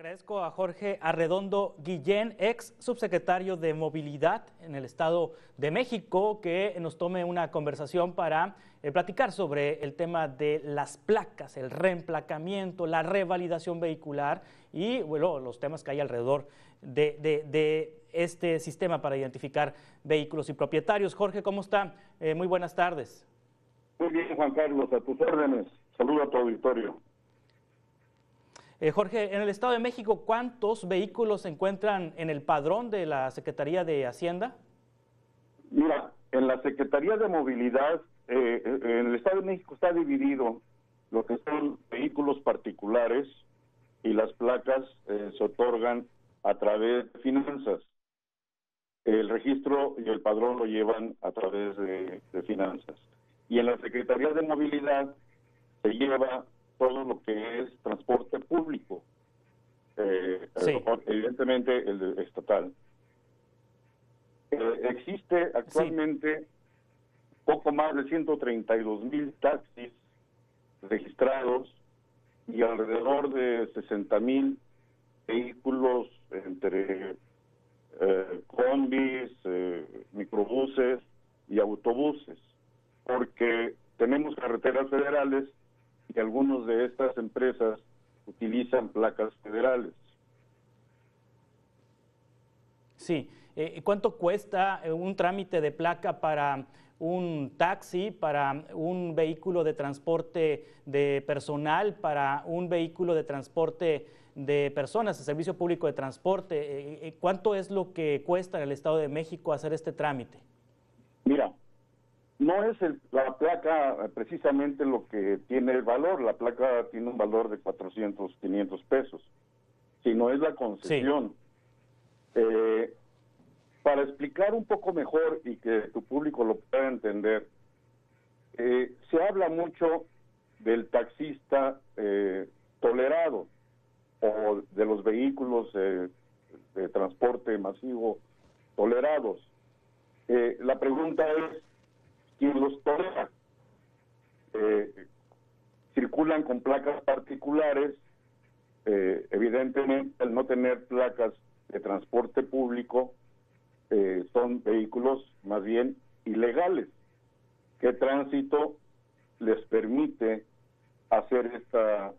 Agradezco a Jorge Arredondo Guillén, ex subsecretario de Movilidad en el Estado de México, que nos tome una conversación para platicar sobre el tema de las placas, el reemplacamiento, la revalidación vehicular y bueno, los temas que hay alrededor de este sistema para identificar vehículos y propietarios. Jorge, ¿cómo está? Muy buenas tardes. Muy bien, Juan Carlos, a tus órdenes. Saludo a tu auditorio. Jorge, en el Estado de México, ¿cuántos vehículos se encuentran en el padrón de la Secretaría de Hacienda? Mira, en la Secretaría de Movilidad, en el Estado de México está dividido lo que son vehículos particulares y las placas se otorgan a través de finanzas. El registro y el padrón lo llevan a través de finanzas. Y en la Secretaría de Movilidad se lleva todo lo que es transporte público, Sí. evidentemente el estatal. Existe actualmente poco más de 132,000 taxis registrados y alrededor de 60,000 vehículos entre combis, microbuses y autobuses, porque tenemos carreteras federales y algunas de estas empresas utilizan placas federales. Sí. ¿Cuánto cuesta un trámite de placa para un taxi, para un vehículo de transporte de personal, para un vehículo de transporte de personas, el servicio público de transporte? ¿Cuánto es lo que cuesta en el Estado de México hacer este trámite? Mira, no es la placa precisamente lo que tiene el valor, la placa tiene un valor de 400, 500 pesos, sino es la concesión. Sí. Para explicar un poco mejor y que tu público lo pueda entender, se habla mucho del taxista tolerado o de los vehículos de transporte masivo tolerados. La pregunta es, ¿quién los tolera? Circulan con placas particulares, evidentemente al no tener placas de transporte público, son vehículos más bien ilegales. ¿Qué tránsito les permite hacer esta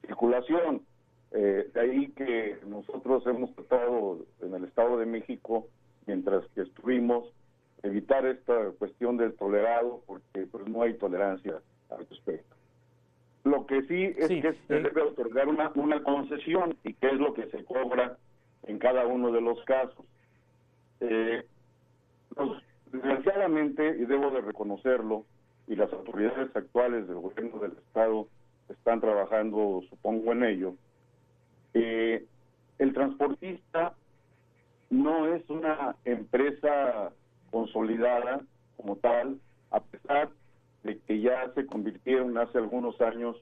circulación? De ahí que nosotros hemos tratado en el Estado de México, mientras que estuvimos, evitar esta cuestión del tolerado, porque pues no hay tolerancia al respecto. Lo que sí es que se debe otorgar una concesión, y qué es lo que se cobra en cada uno de los casos. Desgraciadamente, y debo de reconocerlo, y las autoridades actuales del gobierno del Estado están trabajando, supongo, en ello, el transportista no es una empresa consolidada como tal, a pesar de que ya se convirtieron hace algunos años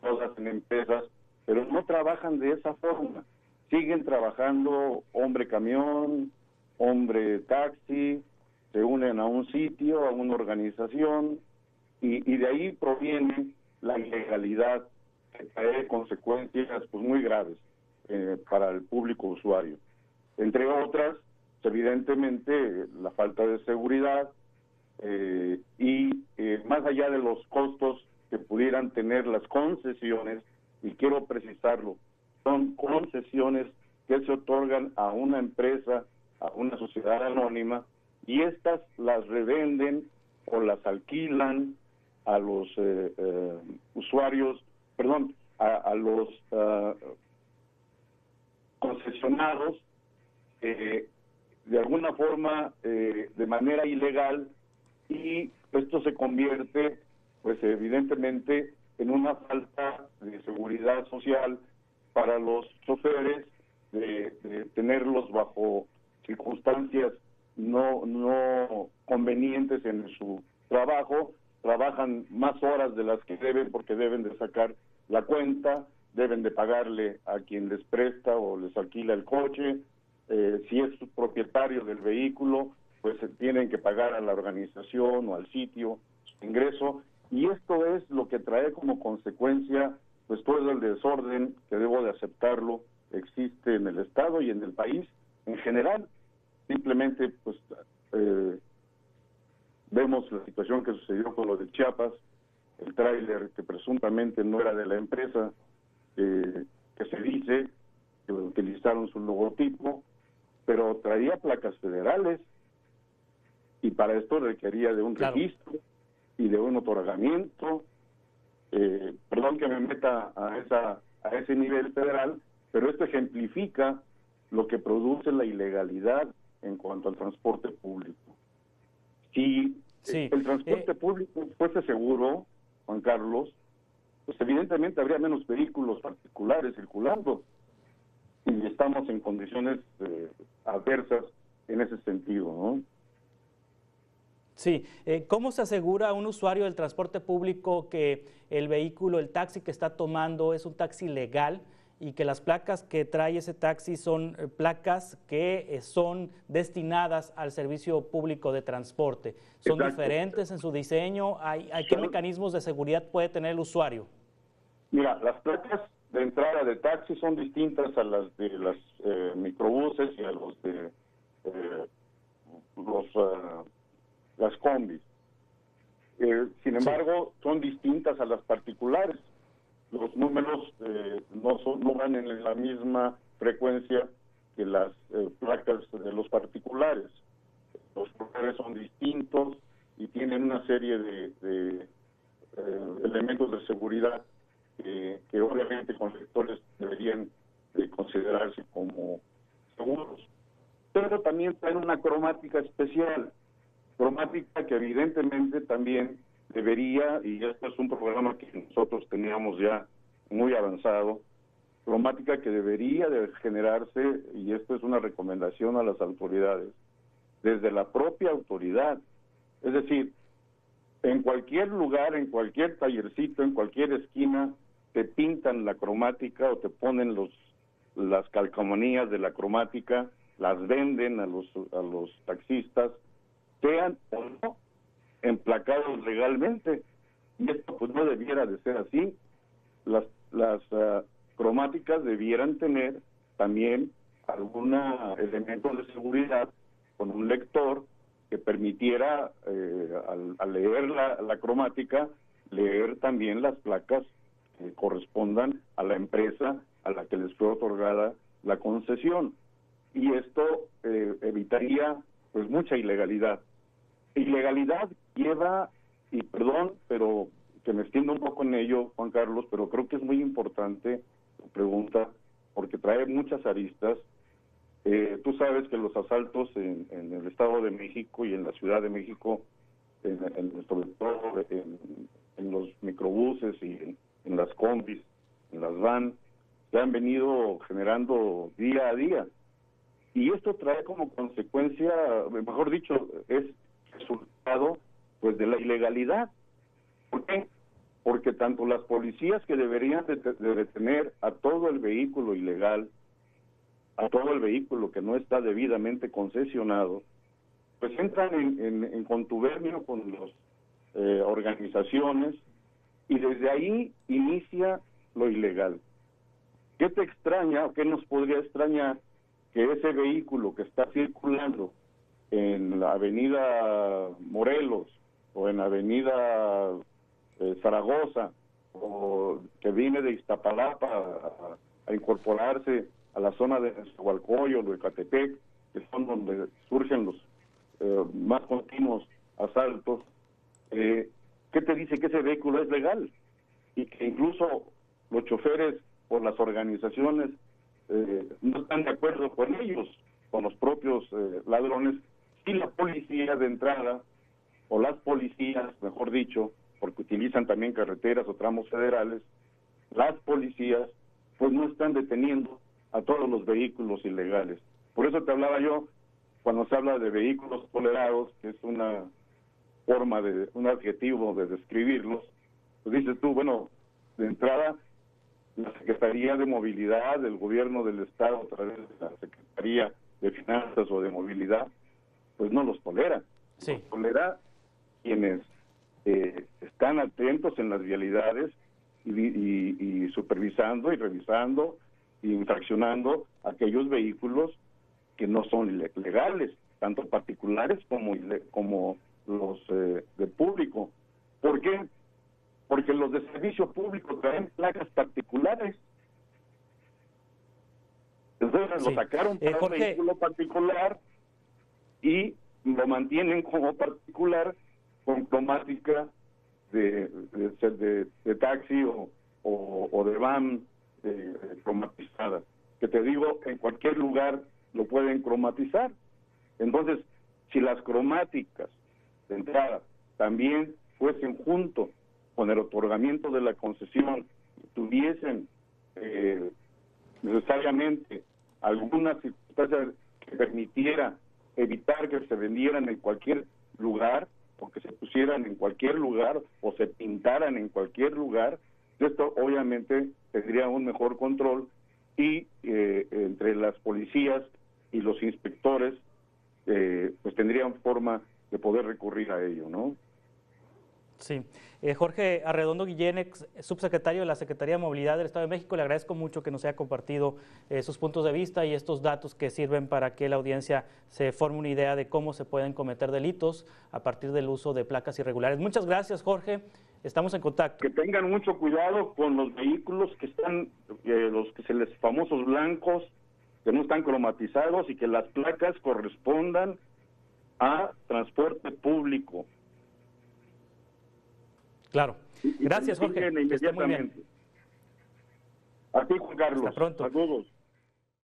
todas en empresas, pero no trabajan de esa forma. Siguen trabajando hombre camión, hombre taxi, se unen a un sitio, a una organización, y de ahí proviene la ilegalidad que trae consecuencias pues muy graves para el público usuario. Entre otras, evidentemente, la falta de seguridad y más allá de los costos que pudieran tener las concesiones, y quiero precisarlo, son concesiones que se otorgan a una empresa, a una sociedad anónima, y estas las revenden o las alquilan a los usuarios, perdón, a los concesionados, de alguna forma de manera ilegal, y esto se convierte pues evidentemente en una falta de seguridad social para los choferes, de tenerlos bajo circunstancias no convenientes en su trabajo. Trabajan más horas de las que deben porque deben de sacar la cuenta, deben de pagarle a quien les presta o les alquila el coche. Si es propietario del vehículo, pues tienen que pagar a la organización o al sitio su ingreso, y esto es lo que trae como consecuencia pues todo el desorden, que debo de aceptarlo, existe en el Estado y en el país en general. Simplemente, pues, vemos la situación que sucedió con lo de Chiapas, el tráiler que presuntamente no era de la empresa, que se dice que utilizaron su logotipo, pero traía placas federales, y para esto requería de un registro y de un otorgamiento. Perdón que me meta a ese nivel federal, pero esto ejemplifica lo que produce la ilegalidad en cuanto al transporte público. Si el transporte público fuese seguro, Juan Carlos, pues evidentemente habría menos vehículos particulares circulando, y estamos en condiciones adversas en ese sentido, ¿no? Sí, ¿cómo se asegura a un usuario del transporte público que el vehículo, el taxi que está tomando es un taxi legal y que las placas que trae ese taxi son placas que son destinadas al servicio público de transporte? ¿Son diferentes en su diseño? ¿Qué mecanismos de seguridad puede tener el usuario? Mira, las placas de entrada de taxi son distintas a las de las microbuses y a los de las combis. Sin embargo, son distintas a las particulares. Los números no van en la misma frecuencia que las placas de los particulares. Los particulares son distintos y tienen una serie de elementos de seguridad que obviamente con lectores deberían considerarse como seguros. Pero también traen una cromática especial, cromática que evidentemente también debería, y este es un programa que nosotros teníamos ya muy avanzado, cromática que debería de generarse, y esto es una recomendación a las autoridades, desde la propia autoridad. Es decir, en cualquier lugar, en cualquier tallercito, en cualquier esquina, te pintan la cromática o te ponen las calcomanías de la cromática, las venden a los taxistas, sean o no emplacados legalmente, y esto pues no debiera de ser así. Las cromáticas debieran tener también algún elemento de seguridad con un lector que permitiera al leer la cromática, leer también las placas que correspondan a la empresa a la que les fue otorgada la concesión, y esto evitaría pues mucha ilegalidad. Ilegalidad lleva, y perdón, pero que me extiendo un poco en ello, Juan Carlos, pero creo que es muy importante tu pregunta, porque trae muchas aristas. Tú sabes que los asaltos en el Estado de México y en la Ciudad de México, sobre todo en los microbuses y en las combis, en las van, se han venido generando día a día. Y esto trae como consecuencia, mejor dicho, es resultado pues de la ilegalidad. ¿Por qué? Porque tanto las policías que deberían de detener a todo el vehículo ilegal, a todo el vehículo que no está debidamente concesionado, pues entran en contubernio con las organizaciones, y desde ahí inicia lo ilegal. ¿Qué te extraña o qué nos podría extrañar que ese vehículo que está circulando en la avenida Morelos o en la avenida Zaragoza, o que viene de Iztapalapa a incorporarse a la zona de Nezahualcóyotl o de Ecatepec, que son donde surgen los más continuos asaltos, ¿qué te dice? Que ese vehículo es legal, y que incluso los choferes o las organizaciones no están de acuerdo con ellos, con los propios ladrones, y la policía de entrada, o las policías, mejor dicho, porque utilizan también carreteras o tramos federales, las policías pues no están deteniendo a todos los vehículos ilegales. Por eso te hablaba yo, cuando se habla de vehículos tolerados, que es una forma un adjetivo de describirlos, pues dices tú, bueno, de entrada, la Secretaría de Movilidad del Gobierno del Estado, a través de la Secretaría de Finanzas o de Movilidad, pues no los tolera. Sí. Los tolera quienes están atentos en las vialidades y supervisando y revisando infraccionando aquellos vehículos que no son legales, tanto particulares como los de público. ¿Por qué? Porque los de servicio público traen placas particulares. Entonces lo sacaron para un vehículo particular y lo mantienen como particular con cromática de taxi o de van cromatizada. Que te digo, en cualquier lugar lo pueden cromatizar. Entonces, si las cromáticas de entrada también fuesen junto con el otorgamiento de la concesión, tuviesen necesariamente alguna circunstancia que permitiera evitar que se vendieran en cualquier lugar, o que se pusieran en cualquier lugar, o se pintaran en cualquier lugar, esto obviamente tendría un mejor control y entre las policías y los inspectores pues tendrían forma de poder recurrir a ello, ¿no? Sí. Jorge Arredondo Guillén, ex subsecretario de la Secretaría de Movilidad del Estado de México, le agradezco mucho que nos haya compartido sus puntos de vista y estos datos que sirven para que la audiencia se forme una idea de cómo se pueden cometer delitos a partir del uso de placas irregulares. Muchas gracias, Jorge. Estamos en contacto. Que tengan mucho cuidado con los vehículos que están, los que se les famosos blancos, que no están cromatizados, y que las placas correspondan a transporte público. Claro. Gracias, Jorge. Que esté muy bien. A ti, Juan Carlos. Hasta pronto. Saludos.